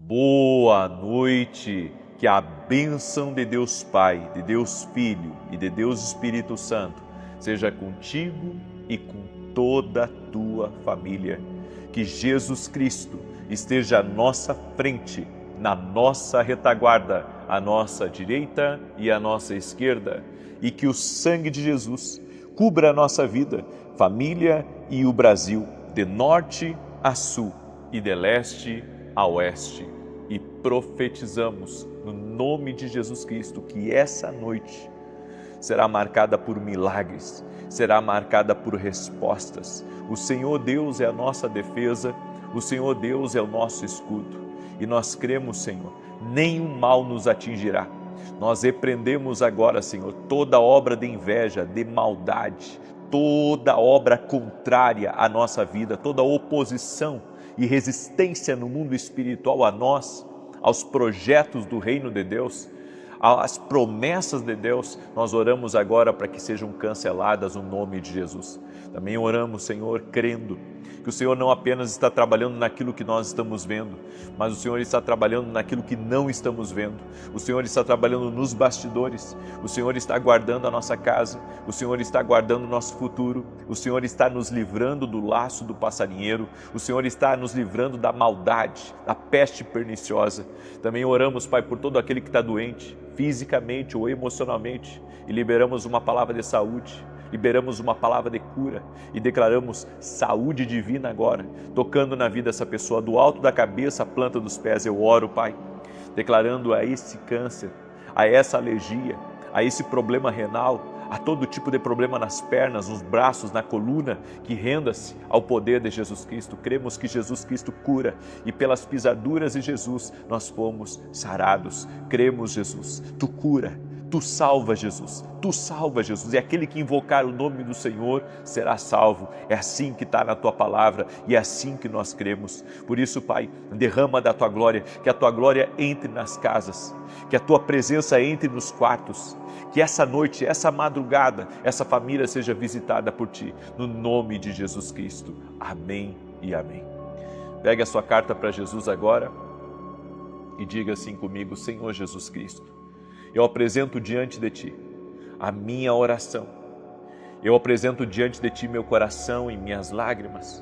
Boa noite, que a bênção de Deus Pai, de Deus Filho e de Deus Espírito Santo seja contigo e com toda a tua família. Que Jesus Cristo esteja à nossa frente, na nossa retaguarda, à nossa direita e à nossa esquerda, e que o sangue de Jesus cubra a nossa vida, família e o Brasil, de norte a sul e de leste a oeste. E profetizamos no nome de Jesus Cristo que essa noite será marcada por milagres, será marcada por respostas. O Senhor Deus é a nossa defesa, o Senhor Deus é o nosso escudo. E nós cremos, Senhor, nenhum mal nos atingirá. Nós repreendemos agora, Senhor, toda obra de inveja, de maldade, toda obra contrária à nossa vida, toda oposição e resistência no mundo espiritual a nós, aos projetos do reino de Deus, às promessas de Deus. Nós oramos agora para que sejam canceladas no nome de Jesus. Também oramos, Senhor, crendo que o Senhor não apenas está trabalhando naquilo que nós estamos vendo, mas o Senhor está trabalhando naquilo que não estamos vendo. O Senhor está trabalhando nos bastidores, o Senhor está guardando a nossa casa, o Senhor está guardando o nosso futuro, o Senhor está nos livrando do laço do passarinheiro, o Senhor está nos livrando da maldade, da peste perniciosa. Também oramos, Pai, por todo aquele que está doente, fisicamente ou emocionalmente, e liberamos uma palavra de saúde, liberamos uma palavra de cura e declaramos saúde divina agora, tocando na vida dessa pessoa, do alto da cabeça à planta dos pés. Eu oro, Pai, declarando a esse câncer, a essa alergia, a esse problema renal, a todo tipo de problema nas pernas, nos braços, na coluna, que renda-se ao poder de Jesus Cristo. Cremos que Jesus Cristo cura e pelas pisaduras de Jesus nós fomos sarados. Cremos, Jesus, Tu cura, Tu salva, Jesus, Tu salva, Jesus, e aquele que invocar o nome do Senhor será salvo. É assim que está na Tua palavra e é assim que nós cremos. Por isso, Pai, derrama da Tua glória, que a Tua glória entre nas casas, que a Tua presença entre nos quartos, que essa noite, essa madrugada, essa família seja visitada por Ti, no nome de Jesus Cristo. Amém e amém. Pegue a sua carta para Jesus agora e diga assim comigo: Senhor Jesus Cristo, eu apresento diante de Ti a minha oração. Eu apresento diante de Ti meu coração e minhas lágrimas.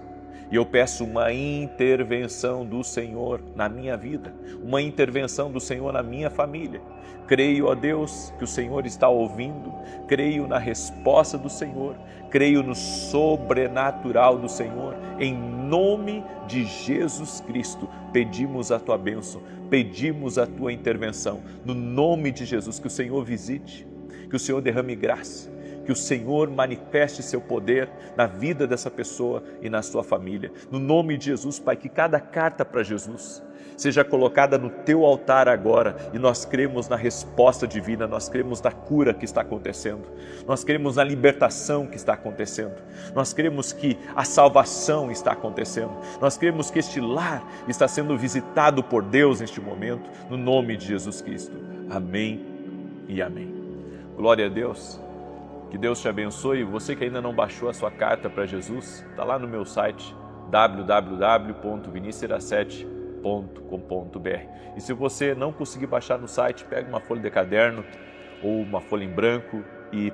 E eu peço uma intervenção do Senhor na minha vida, uma intervenção do Senhor na minha família. Creio, ó Deus, que o Senhor está ouvindo, creio na resposta do Senhor, creio no sobrenatural do Senhor. Em nome de Jesus Cristo, pedimos a Tua bênção, pedimos a Tua intervenção. No nome de Jesus, que o Senhor visite, que o Senhor derrame graça, que o Senhor manifeste seu poder na vida dessa pessoa e na sua família. No nome de Jesus, Pai, que cada carta para Jesus seja colocada no Teu altar agora, e nós cremos na resposta divina, nós cremos na cura que está acontecendo, nós cremos na libertação que está acontecendo, nós cremos que a salvação está acontecendo, nós cremos que este lar está sendo visitado por Deus neste momento, no nome de Jesus Cristo. Amém e amém. Glória a Deus. Que Deus te abençoe. Você que ainda não baixou a sua carta para Jesus, está lá no meu site www.vinicius7.com.br. E se você não conseguir baixar no site, pega uma folha de caderno ou uma folha em branco e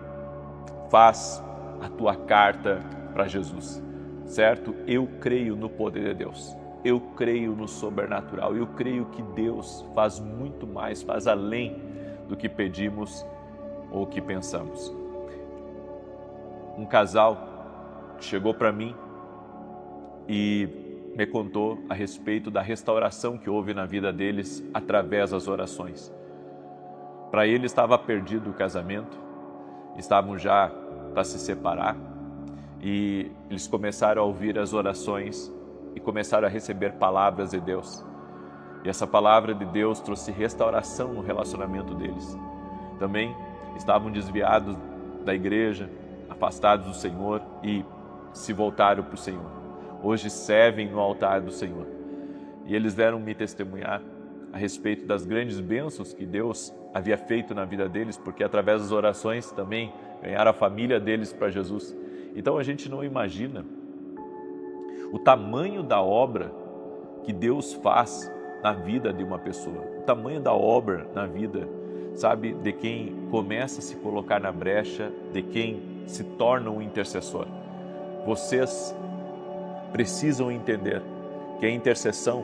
faz a tua carta para Jesus, certo? Eu creio no poder de Deus, eu creio no sobrenatural, eu creio que Deus faz muito mais, faz além do que pedimos ou que pensamos. Um casal chegou para mim e me contou a respeito da restauração que houve na vida deles através das orações. Para ele estava perdido o casamento, estavam já para se separar e eles começaram a ouvir as orações e começaram a receber palavras de Deus. E essa palavra de Deus trouxe restauração no relacionamento deles. Também estavam desviados da igreja, afastados do Senhor e se voltaram para o Senhor. Hoje servem no altar do Senhor. E eles vieram me testemunhar a respeito das grandes bênçãos que Deus havia feito na vida deles, porque através das orações também ganharam a família deles para Jesus. Então a gente não imagina o tamanho da obra que Deus faz na vida de uma pessoa, o tamanho da obra na vida, sabe, de quem começa a se colocar na brecha, de quem se torna um intercessor. Vocês precisam entender que a intercessão,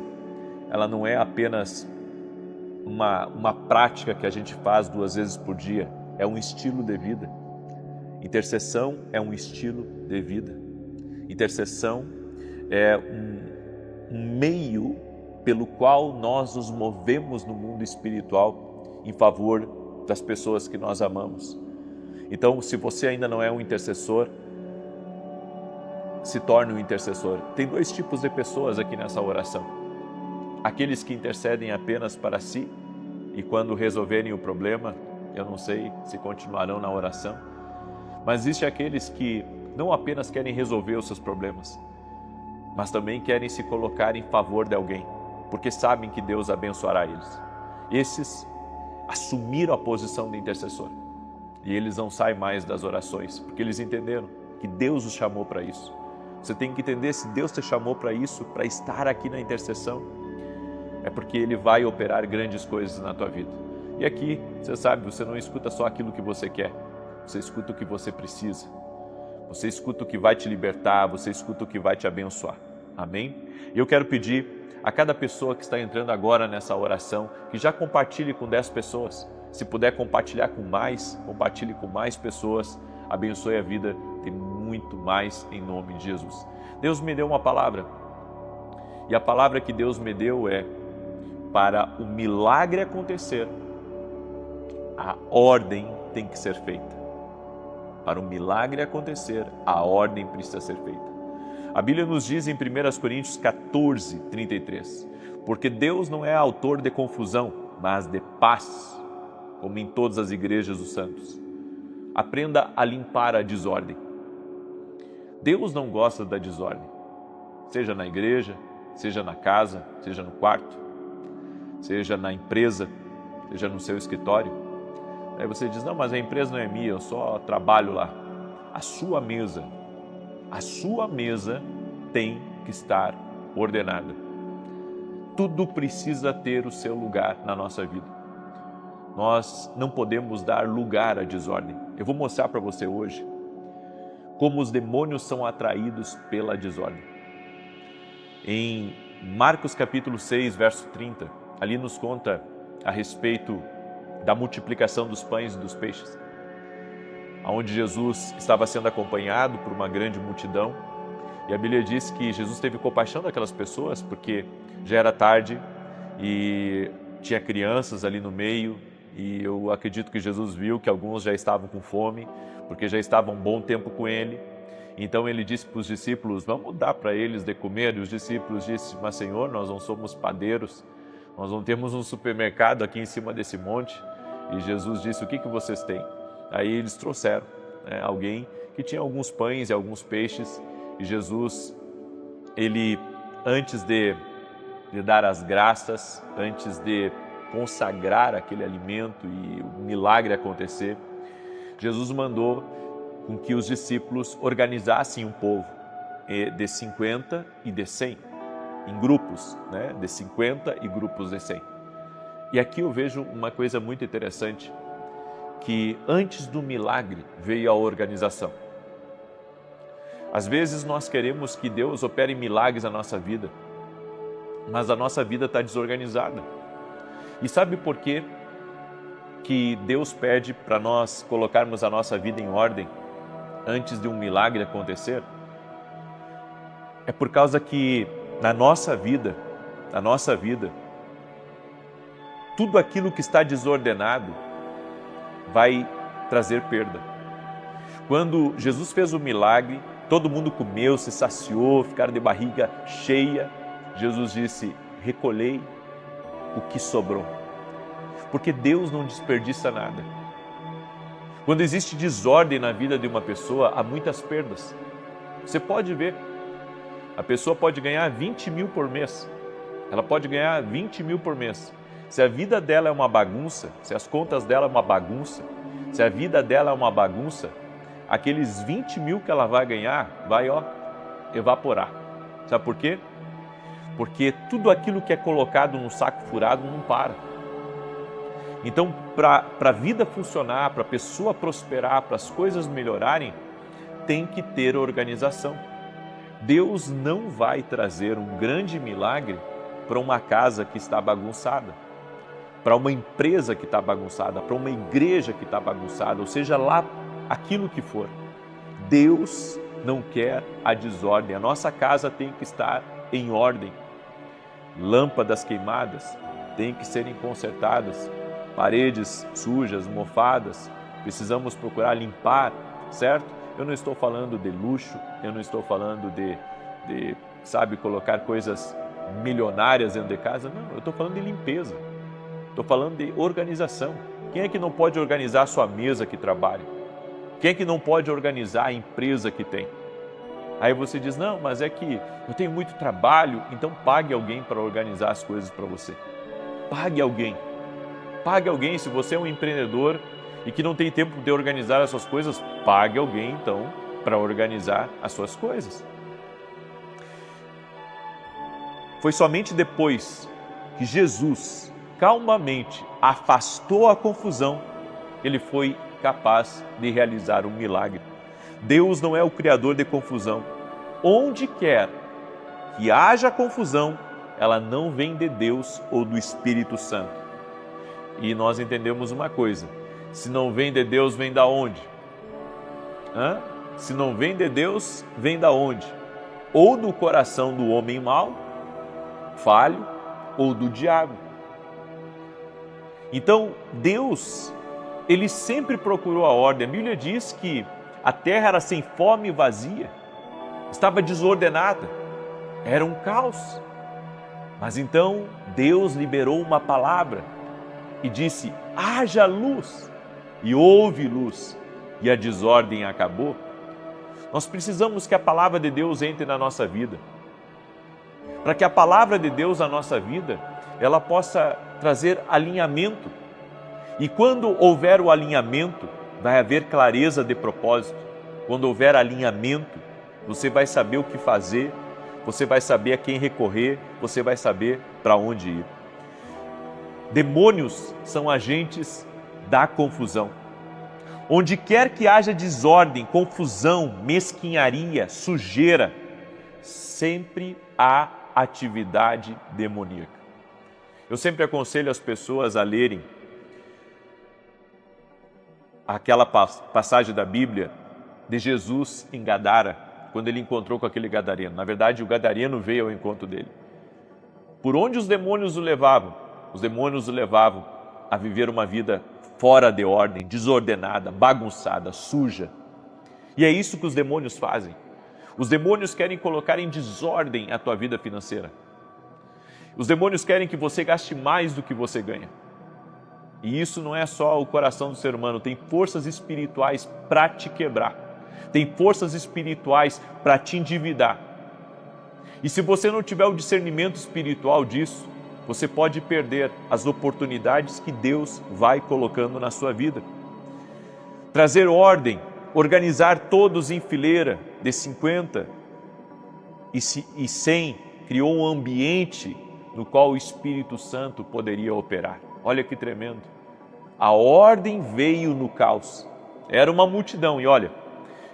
ela não é apenas uma prática que a gente faz 2 vezes por dia, é um estilo de vida. Intercessão é um estilo de vida. Intercessão é um meio pelo qual nós nos movemos no mundo espiritual em favor das pessoas que nós amamos. Então, se você ainda não é um intercessor, se torne um intercessor. Tem 2 tipos de pessoas aqui nessa oração. Aqueles que intercedem apenas para si e quando resolverem o problema, eu não sei se continuarão na oração, mas existe aqueles que não apenas querem resolver os seus problemas, mas também querem se colocar em favor de alguém, porque sabem que Deus abençoará eles. Esses assumiram a posição de intercessor e eles não saem mais das orações, porque eles entenderam que Deus os chamou para isso. Você tem que entender, se Deus te chamou para isso, para estar aqui na intercessão, é porque Ele vai operar grandes coisas na tua vida. E aqui, você sabe, você não escuta só aquilo que você quer, você escuta o que você precisa. Você escuta o que vai te libertar, você escuta o que vai te abençoar. Amém? E eu quero pedir a cada pessoa que está entrando agora nessa oração, que já compartilhe com 10 pessoas. Se puder compartilhar com mais, compartilhe com mais pessoas. Abençoe a vida de muito mais em nome de Jesus. Deus me deu uma palavra. E a palavra que Deus me deu é: para o milagre acontecer, a ordem tem que ser feita. Para o milagre acontecer, a ordem precisa ser feita. A Bíblia nos diz em 1 Coríntios 14, 33, porque Deus não é autor de confusão, mas de paz, como em todas as igrejas dos santos. Aprenda a limpar a desordem. Deus não gosta da desordem, seja na igreja, seja na casa, seja no quarto, seja na empresa, seja no seu escritório. Aí você diz: não, mas a empresa não é minha, eu só trabalho lá. A sua mesa tem que estar ordenada. Tudo precisa ter o seu lugar na nossa vida. Nós não podemos dar lugar à desordem. Eu vou mostrar para você hoje como os demônios são atraídos pela desordem. Em Marcos capítulo 6, verso 30, ali nos conta a respeito da multiplicação dos pães e dos peixes, onde Jesus estava sendo acompanhado por uma grande multidão, e a Bíblia diz que Jesus teve compaixão daquelas pessoas, porque já era tarde e tinha crianças ali no meio, e eu acredito que Jesus viu que alguns já estavam com fome, porque já estavam um bom tempo com Ele. Então Ele disse para os discípulos: vamos dar para eles de comer, e os discípulos disseram: mas Senhor, nós não somos padeiros, nós não temos um supermercado aqui em cima desse monte. E Jesus disse: o que vocês têm? Aí eles trouxeram alguém que tinha alguns pães e alguns peixes. E Jesus, ele, antes de dar as graças, antes de consagrar aquele alimento e o milagre acontecer, Jesus mandou com que os discípulos organizassem um povo de 50 e de 100, em grupos, de 50 e grupos de 100. E aqui eu vejo uma coisa muito interessante, que antes do milagre veio a organização. Às vezes nós queremos que Deus opere milagres na nossa vida, mas a nossa vida está desorganizada. E sabe por quê que Deus pede para nós colocarmos a nossa vida em ordem antes de um milagre acontecer? É por causa que na nossa vida, tudo aquilo que está desordenado vai trazer perda. Quando Jesus fez o milagre, todo mundo comeu, se saciou, ficaram de barriga cheia. Jesus disse: recolhei o que sobrou. Porque Deus não desperdiça nada. Quando existe desordem na vida de uma pessoa, há muitas perdas. Você pode ver, a pessoa pode ganhar 20 mil por mês. Ela pode ganhar 20 mil por mês. Se a vida dela é uma bagunça, se as contas dela é uma bagunça, se a vida dela é uma bagunça, aqueles 20 mil que ela vai ganhar, vai evaporar. Sabe por quê? porque tudo aquilo que é colocado no saco furado não para. Então, para a vida funcionar, para a pessoa prosperar, para as coisas melhorarem, tem que ter organização. Deus não vai trazer um grande milagre para uma casa que está bagunçada, para uma empresa que está bagunçada, para uma igreja que está bagunçada, ou seja lá aquilo que for. Deus não quer a desordem. A nossa casa tem que estar em ordem. Lâmpadas queimadas têm que serem consertadas, paredes sujas, mofadas, precisamos procurar limpar, certo? Eu não estou falando de luxo, eu não estou falando de colocar coisas milionárias dentro de casa, não, eu estou falando de limpeza, estou falando de organização. Quem é que não pode organizar a sua mesa que trabalha? Quem é que não pode organizar a empresa que tem? Aí você diz, não, mas é que eu tenho muito trabalho, então pague alguém para organizar as coisas para você. Pague alguém. Pague alguém. Se você é um empreendedor e que não tem tempo de organizar as suas coisas, pague alguém então para organizar as suas coisas. Foi somente depois que Jesus calmamente afastou a confusão, ele foi capaz de realizar um milagre. Deus não é o criador de confusão. Onde quer que haja confusão, ela não vem de Deus ou do Espírito Santo. E nós entendemos uma coisa, se não vem de Deus, vem da onde? Se não vem de Deus, vem da onde? Ou do coração do homem mau, falho, ou do diabo. Então, Deus, ele sempre procurou a ordem. A Bíblia diz que a terra era sem fome e vazia, estava desordenada, era um caos. Mas então Deus liberou uma palavra e disse, haja luz, e houve luz, e a desordem acabou. Nós precisamos que a palavra de Deus entre na nossa vida. Para que a palavra de Deus na nossa vida, ela possa trazer alinhamento. E quando houver o alinhamento, vai haver clareza de propósito. Quando houver alinhamento, você vai saber o que fazer, você vai saber a quem recorrer, você vai saber para onde ir. Demônios são agentes da confusão. Onde quer que haja desordem, confusão, mesquinharia, sujeira, sempre há atividade demoníaca. Eu sempre aconselho as pessoas a lerem aquela passagem da Bíblia de Jesus em Gadara, quando ele encontrou com aquele gadareno. Na verdade, o gadareno veio ao encontro dele. Por onde os demônios o levavam? Os demônios o levavam a viver uma vida fora de ordem, desordenada, bagunçada, suja. E é isso que os demônios fazem. Os demônios querem colocar em desordem a tua vida financeira. Os demônios querem que você gaste mais do que você ganha. E isso não é só o coração do ser humano, tem forças espirituais para te quebrar. Tem forças espirituais para te endividar. E se você não tiver o discernimento espiritual disso, você pode perder as oportunidades que Deus vai colocando na sua vida. Trazer ordem, organizar todos em fileira de 50 e 100, criou um ambiente no qual o Espírito Santo poderia operar. Olha que tremendo. A ordem veio no caos. Era uma multidão. E olha,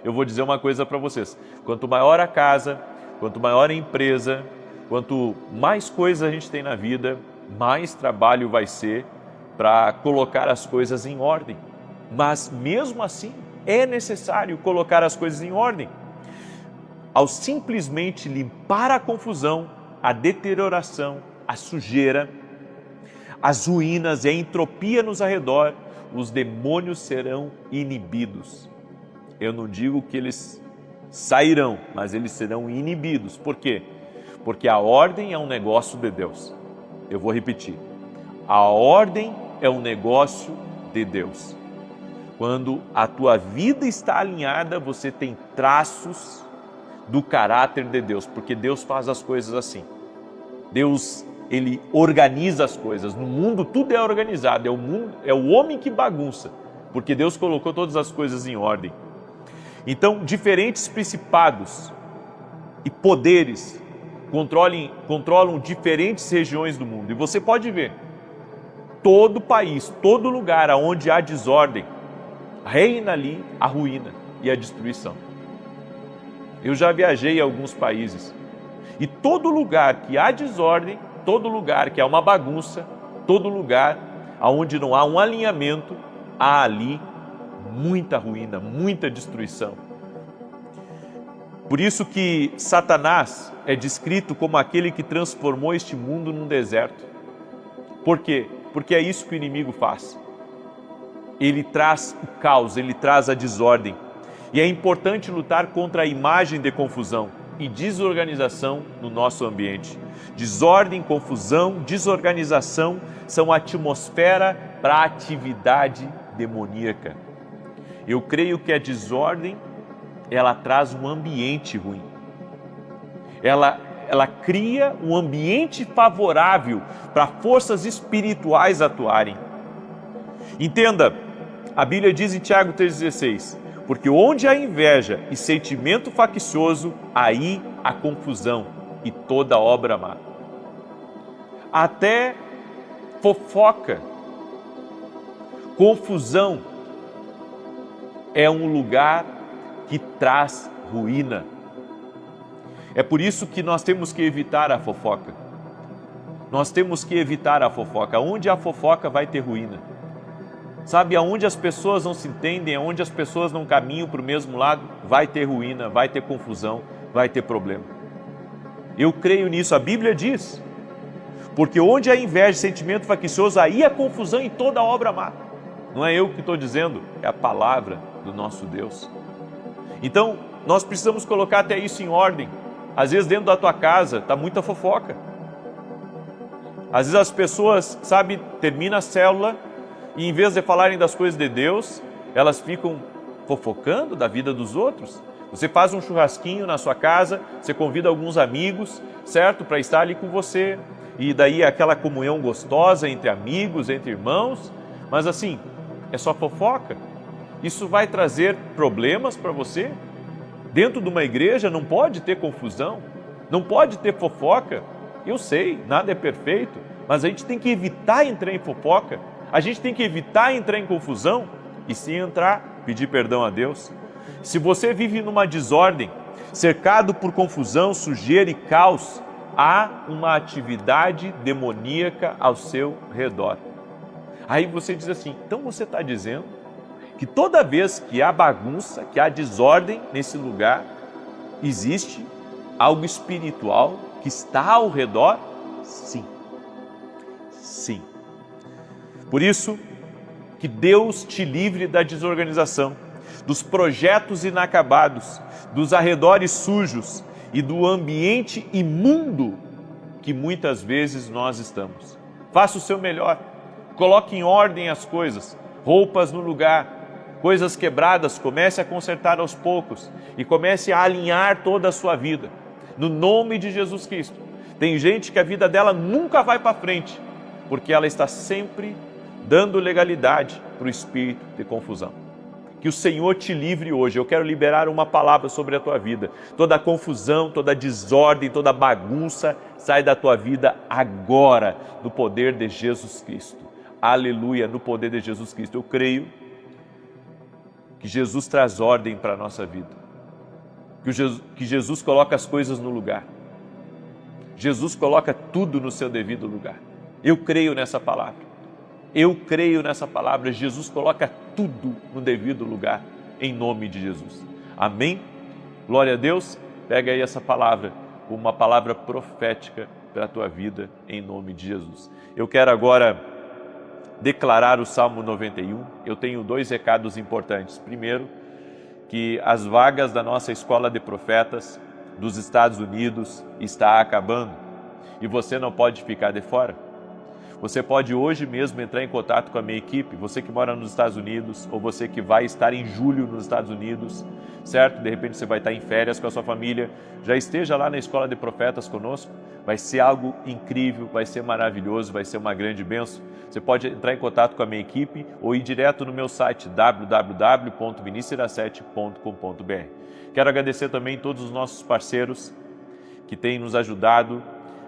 eu vou dizer uma coisa para vocês. Quanto maior a casa, quanto maior a empresa, quanto mais coisas a gente tem na vida, mais trabalho vai ser para colocar as coisas em ordem. Mas mesmo assim, é necessário colocar as coisas em ordem. Ao simplesmente limpar a confusão, a deterioração, a sujeira, as ruínas e a entropia nos arredor, os demônios serão inibidos. Eu não digo que eles sairão, mas eles serão inibidos. Por quê? Porque a ordem é um negócio de Deus. Eu vou repetir. A ordem é um negócio de Deus. Quando a tua vida está alinhada, você tem traços do caráter de Deus, porque Deus faz as coisas assim. Deus, ele organiza as coisas. No mundo tudo é organizado, é o homem que bagunça, porque Deus colocou todas as coisas em ordem. Então, diferentes principados e poderes controlam diferentes regiões do mundo. E você pode ver, todo país, todo lugar onde há desordem, reina ali a ruína e a destruição. Eu já viajei a alguns países e todo lugar que há desordem, todo lugar que há uma bagunça, todo lugar onde não há um alinhamento, há ali muita ruína, muita destruição. Por isso que Satanás é descrito como aquele que transformou este mundo num deserto. Por quê? Porque é isso que o inimigo faz. Ele traz o caos, ele traz a desordem. E é importante lutar contra a imagem de confusão e desorganização no nosso ambiente. Desordem, confusão, desorganização são a atmosfera para a atividade demoníaca. Eu creio que a desordem, ela traz um ambiente ruim. Ela cria um ambiente favorável para forças espirituais atuarem. Entenda, a Bíblia diz em Tiago 3,16, porque onde há inveja e sentimento faccioso, aí há confusão e toda obra má. Até fofoca, confusão é um lugar que traz ruína. É por isso que nós temos que evitar a fofoca. Nós temos que evitar a fofoca. Onde há fofoca vai ter ruína. Sabe, aonde as pessoas não se entendem, aonde as pessoas não caminham para o mesmo lado, vai ter ruína, vai ter confusão, vai ter problema. Eu creio nisso, a Bíblia diz. Porque onde há inveja, sentimento faccioso, aí há confusão e toda obra má. Não é eu que estou dizendo, é a palavra do nosso Deus. Então, nós precisamos colocar até isso em ordem. Às vezes dentro da tua casa está muita fofoca. Às vezes as pessoas, sabe, termina a célula e em vez de falarem das coisas de Deus, elas ficam fofocando da vida dos outros. Você faz um churrasquinho na sua casa, você convida alguns amigos, certo, para estar ali com você. E daí aquela comunhão gostosa entre amigos, entre irmãos. Mas assim, é só fofoca. Isso vai trazer problemas para você? Dentro de uma igreja não pode ter confusão, não pode ter fofoca. Eu sei, nada é perfeito, mas a gente tem que evitar entrar em fofoca, a gente tem que evitar entrar em confusão e se entrar, pedir perdão a Deus. Se você vive numa desordem, cercado por confusão, sujeira e caos, há uma atividade demoníaca ao seu redor. Aí você diz assim, então você está dizendo que toda vez que há bagunça, que há desordem nesse lugar, existe algo espiritual que está ao redor? Sim. Sim. Por isso, que Deus te livre da desorganização, dos projetos inacabados, dos arredores sujos e do ambiente imundo que muitas vezes nós estamos. Faça o seu melhor, coloque em ordem as coisas, roupas no lugar, coisas quebradas, comece a consertar aos poucos e comece a alinhar toda a sua vida, no nome de Jesus Cristo. Tem gente que a vida dela nunca vai para frente, porque ela está sempre dando legalidade para o espírito de confusão. Que o Senhor te livre hoje. Eu quero liberar uma palavra sobre a tua vida. Toda confusão, toda desordem, toda bagunça sai da tua vida agora, no poder de Jesus Cristo. Aleluia, no poder de Jesus Cristo. Eu creio que Jesus traz ordem para a nossa vida. Que Jesus coloca as coisas no lugar. Jesus coloca tudo no seu devido lugar. Eu creio nessa palavra. Eu creio nessa palavra. Jesus coloca tudo no devido lugar, em nome de Jesus. Amém? Glória a Deus. Pega aí essa palavra, uma palavra profética para a tua vida, em nome de Jesus. Eu quero agora declarar o Salmo 91. Eu tenho 2 recados importantes. Primeiro, que as vagas da nossa escola de profetas dos Estados Unidos está acabando e você não pode ficar de fora. Você pode hoje mesmo entrar em contato com a minha equipe, você que mora nos Estados Unidos ou você que vai estar em julho nos Estados Unidos, certo? De repente você vai estar em férias com a sua família, já esteja lá na Escola de Profetas conosco, vai ser algo incrível, vai ser maravilhoso, vai ser uma grande bênção. Você pode entrar em contato com a minha equipe ou ir direto no meu site www.vinicius17.com.br. Quero agradecer também todos os nossos parceiros que tem nos ajudado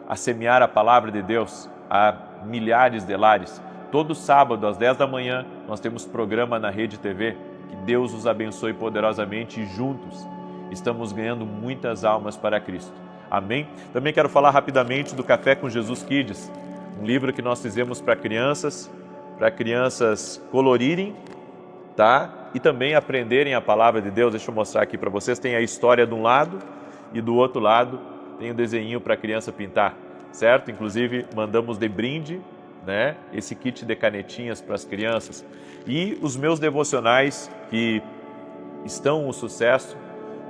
a semear a palavra de Deus a milhares de lares. Todo sábado, às 10 da manhã, nós temos programa na Rede TV. Que Deus os abençoe poderosamente e juntos estamos ganhando muitas almas para Cristo. Amém? Também quero falar rapidamente do Café com Jesus Kids, um livro que nós fizemos para crianças colorirem, tá? E também aprenderem a palavra de Deus. Deixa eu mostrar aqui para vocês. Tem a história de um lado e do outro lado tem um desenho para a criança pintar, certo? Inclusive, mandamos de brinde, né, esse kit de canetinhas para as crianças. E os meus devocionais que estão um sucesso,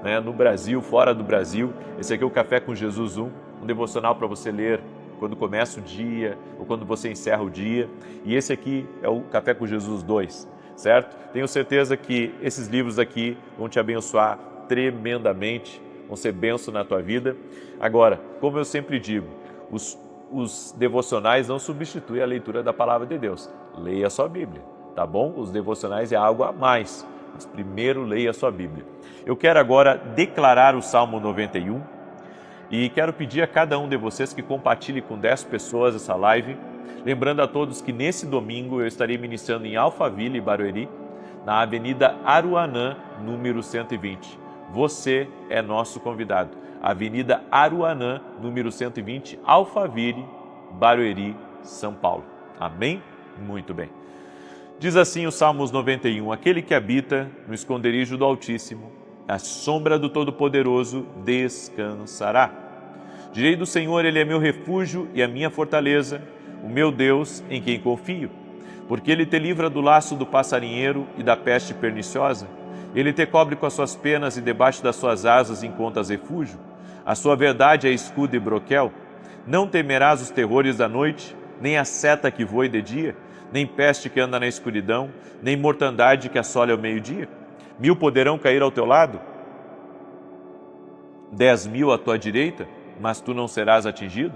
né, no Brasil, fora do Brasil. Esse aqui é o Café com Jesus 1, um devocional para você ler quando começa o dia ou quando você encerra o dia. E esse aqui é o Café com Jesus 2, certo? Tenho certeza que esses livros aqui vão te abençoar tremendamente, vão ser bênção na tua vida. Agora, como eu sempre digo, os devocionais não substituem a leitura da palavra de Deus. Leia a sua Bíblia, tá bom? Os devocionais é algo a mais, mas primeiro leia a sua Bíblia. Eu quero agora declarar o Salmo 91 e quero pedir a cada um de vocês que compartilhe com 10 pessoas essa live. Lembrando a todos que nesse domingo eu estarei ministrando em Alphaville e Barueri, na Avenida Aruanã, número 120. Você é nosso convidado. Avenida Aruanã, número 120, Alphaville, Barueri, São Paulo. Amém? Muito bem. Diz assim o Salmos 91, aquele que habita no esconderijo do Altíssimo, à sombra do Todo-Poderoso descansará. Direi do Senhor, Ele é meu refúgio e a minha fortaleza, o meu Deus em quem confio. Porque Ele te livra do laço do passarinheiro e da peste perniciosa. Ele te cobre com as suas penas e debaixo das suas asas encontras refúgio. A sua verdade é escudo e broquel. Não temerás os terrores da noite, nem a seta que voe de dia, nem peste que anda na escuridão, nem mortandade que assole ao meio-dia. 1000 poderão cair ao teu lado, 10.000 à tua direita, mas tu não serás atingido.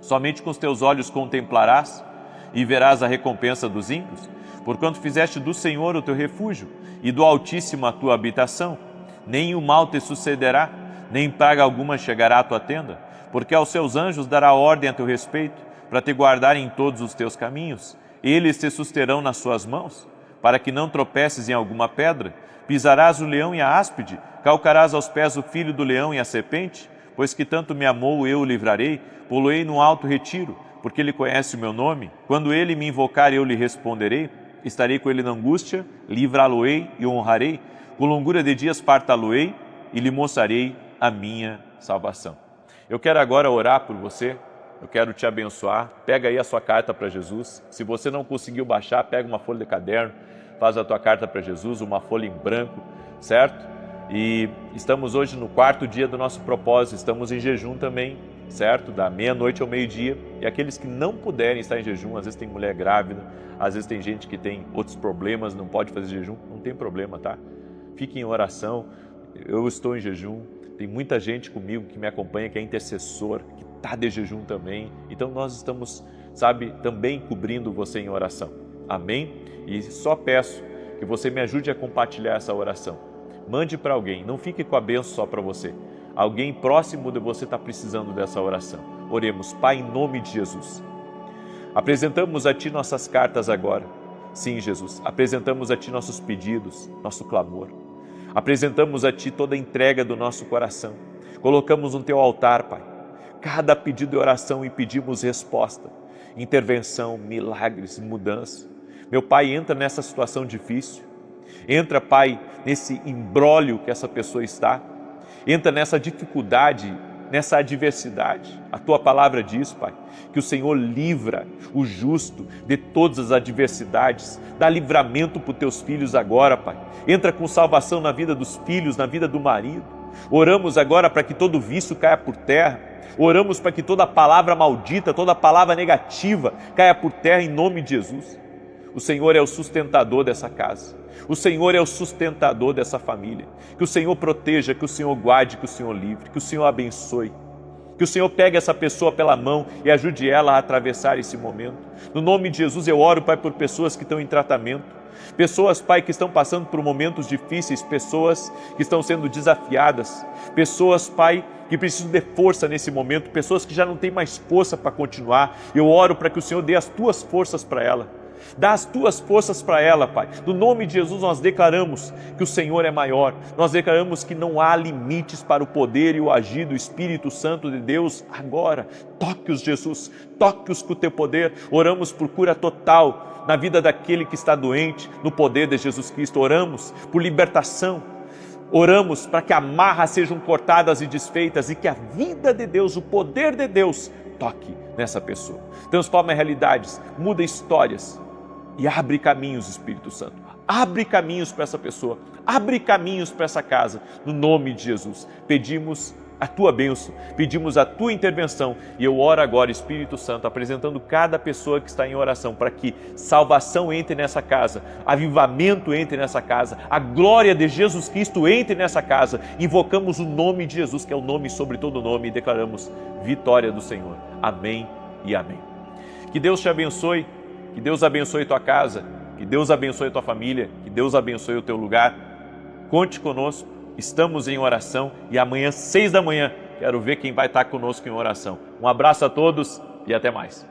Somente com os teus olhos contemplarás e verás a recompensa dos ímpios, porquanto fizeste do Senhor o teu refúgio e do Altíssimo a tua habitação. Nem o mal te sucederá, nem praga alguma chegará à tua tenda, porque aos seus anjos dará ordem a teu respeito, para te guardarem em todos os teus caminhos. Eles te susterão nas suas mãos, para que não tropeces em alguma pedra. Pisarás o leão e a áspide, calcarás aos pés o filho do leão e a serpente, pois que tanto me amou, eu o livrarei, poloei no alto retiro, porque ele conhece o meu nome. Quando ele me invocar, eu lhe responderei. Estarei com ele na angústia, livrá-lo-ei e o honrarei. Com longura de dias fartá-lo-ei e lhe mostrarei a minha salvação. Eu quero agora orar por você, eu quero te abençoar. Pega aí a sua carta para Jesus. Se você não conseguiu baixar, pega uma folha de caderno, faz a tua carta para Jesus, uma folha em branco, certo? E estamos hoje no 4º dia do nosso propósito, estamos em jejum também, certo? Da meia-noite ao meio-dia. E aqueles que não puderem estar em jejum, às vezes tem mulher grávida, às vezes tem gente que tem outros problemas, não pode fazer jejum, não tem problema, tá? Fique em oração, eu estou em jejum, tem muita gente comigo que me acompanha, que é intercessor, que está de jejum também. Então nós estamos, também cobrindo você em oração. Amém? E só peço que você me ajude a compartilhar essa oração. Mande para alguém, não fique com a bênção só para você. Alguém próximo de você está precisando dessa oração. Oremos. Pai, em nome de Jesus, apresentamos a Ti nossas cartas agora. Sim, Jesus, apresentamos a Ti nossos pedidos, nosso clamor. Apresentamos a Ti toda a entrega do nosso coração. Colocamos no Teu altar, Pai, cada pedido de oração e pedimos resposta, intervenção, milagres, mudança. Meu Pai, entra nessa situação difícil. Entra, Pai, nesse imbróglio que essa pessoa está. Entra nessa dificuldade, nessa adversidade. A Tua palavra diz, Pai, que o Senhor livra o justo de todas as adversidades. Dá livramento para os Teus filhos agora, Pai. Entra com salvação na vida dos filhos, na vida do marido. Oramos agora para que todo vício caia por terra. Oramos para que toda palavra maldita, toda palavra negativa caia por terra em nome de Jesus. O Senhor é o sustentador dessa casa. O Senhor é o sustentador dessa família. Que o Senhor proteja, que o Senhor guarde, que o Senhor livre, que o Senhor abençoe. Que o Senhor pegue essa pessoa pela mão e ajude ela a atravessar esse momento. No nome de Jesus eu oro, Pai, por pessoas que estão em tratamento, pessoas, Pai, que estão passando por momentos difíceis, pessoas que estão sendo desafiadas, pessoas, Pai, que precisam de força nesse momento, pessoas que já não têm mais força para continuar. Eu oro para que o Senhor dê as tuas forças para ela. Dá as tuas forças para ela, Pai. No nome de Jesus nós declaramos que o Senhor é maior. Nós declaramos que não há limites para o poder e o agir do Espírito Santo de Deus agora. Toque-os, Jesus. Toque-os com o teu poder. Oramos por cura total na vida daquele que está doente, no poder de Jesus Cristo. Oramos por libertação. Oramos para que amarras sejam cortadas e desfeitas e que a vida de Deus, o poder de Deus, toque nessa pessoa. Transforma realidades, muda histórias. E abre caminhos, Espírito Santo. Abre caminhos para essa pessoa. Abre caminhos para essa casa. No nome de Jesus. Pedimos a tua bênção. Pedimos a tua intervenção. E eu oro agora, Espírito Santo, apresentando cada pessoa que está em oração, para que salvação entre nessa casa, avivamento entre nessa casa, a glória de Jesus Cristo entre nessa casa. Invocamos o nome de Jesus, que é o nome sobre todo nome, e declaramos vitória do Senhor. Amém e amém. Que Deus te abençoe. Que Deus abençoe tua casa, que Deus abençoe tua família, que Deus abençoe o teu lugar. Conte conosco, estamos em oração e amanhã, 6 da manhã, quero ver quem vai estar conosco em oração. Um abraço a todos e até mais.